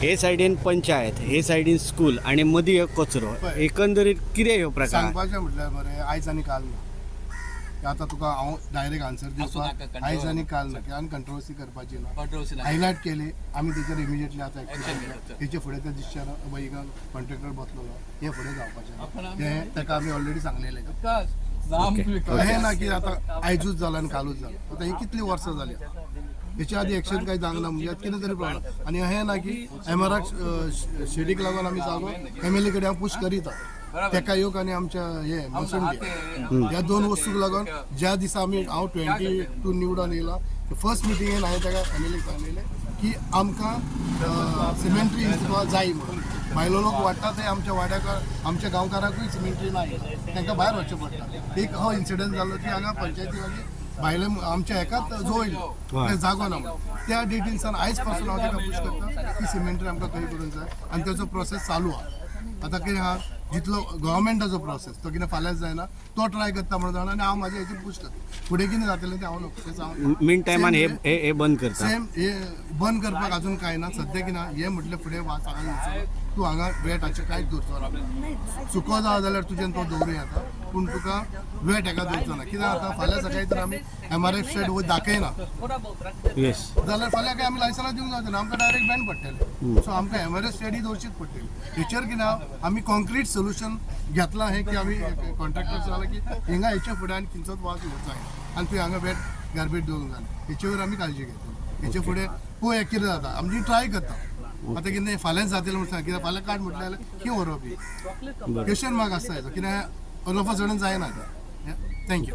हे सायडीन पंचायत, हे सायडीन स्कूल आणि मदीं एक कचरो. एकंदरीत कितें ह्यो प्रकार? सांगपाचें म्हटल्यार मरे आयज आनी काल ना. आतां तुका हांव डायरेक्ट आन्सर दिवपाक आयज आनी काल ना कित्याक कंट्रोवर्सी करपाची ना. हायलायट केली आमी तेचेर इमिजिएटली आतां एक्शन घेतला. तेचे फुडें ते दिसचें बाबा हिंगा कॉन्ट्रॅक्टर बसलेलो हे फुडें जावपाचें हें ताका आमी ऑलरेडी सांगलेलें. हें ना की आतां आयजूच जालां आनी कालूच जालां. आतां ही कितलीं वर्सां जालीं. हेच्या आदी एक्शन कांय जावंक ना म्हणजे कितें तरी प्रॉब्लम. आनी हें ना की एमआरआक शेडीक लागून आमी जागो एमएलए कडेन हांव पुश करीत तेका येवक आनी आमच्या हे मसंडी ह्या दोन वस्तूक लागून ज्या दिसा आमी हांव 22 निवडून येयला फर्स्ट मिटिंगेन हांवें ताका एमएलए सांगलेलें की आमकां सिमेंट्री जाय म्हणून. भायलो लोक वाडटा ते आमच्या वाड्याक आमच्या गांवकारांकूय सिमेंट्री ना तांकां भायर वचचें पडटा. एक हो इन्सिडंट जालो की हांगा पंचायती लागीं भायले आमच्या हेकात जो येयलो जागो ना म्हणून त्या डेटीनसान आयज पासून हांव ताका पुश करता की सिमेंट्री आमकां खंय करूंक जाय आनी तेचो प्रोसेस चालू आहा. आतां कितें आहा जितलो गव्हर्मेंटाचो प्रोसेस तो कितें फाल्यांच जायना तो ट्राय करता म्हणून जाणा आनी हांव म्हाज्या हेचेर पुश करता. फुडें कितें जातलें तें हांव नको. मिन टायमान हे बंद करता. सेम हे बंद करपाक अजून कांय ना सद्या कितें हे म्हटलें फुडें वास हांगा तूं हांगा वेटाचें कांयच दवरचो ना. सुको जा जाल्यार तुजें तो दवरूं येता पूण तुका वेट हेका दवरचो ना. कित्याक आतां फाल्यां सकाळी तर आमी एमआरएफ शेड दाखयना येस जाल्यार फाल्यां काय आमी लायसन्स दिवंक जावचें ना. आमकां डायरेक्ट बॅन पडटलें. सो आमकां एमआरएफ शेडी दवरचीच पडटली. हेचेर कितें आमी कॉन्क्रीट सोल्युशन घेतलां हें की आमी कॉन्ट्रॅक्टर जालां की हिंगा हेच्या फुडें आनी खंयचोच वास येवचो जायना आनी तुवें हांगा वेट गार्बेज दवरूंक जाय. हेचे वयर आमी काळजी घेतली. हेचे फुडें पळय कितें जाता आमी ट्राय करता. आतां कितें फाल्यांच जातलें म्हणून सांग कित्याक फाल्यां काड म्हटलें जाल्यार खंय व्हरप ही क्वेश्चन मार्क आसता हेचो कित्याक ऑल ऑफ अ सडन जायना. थँक्यू.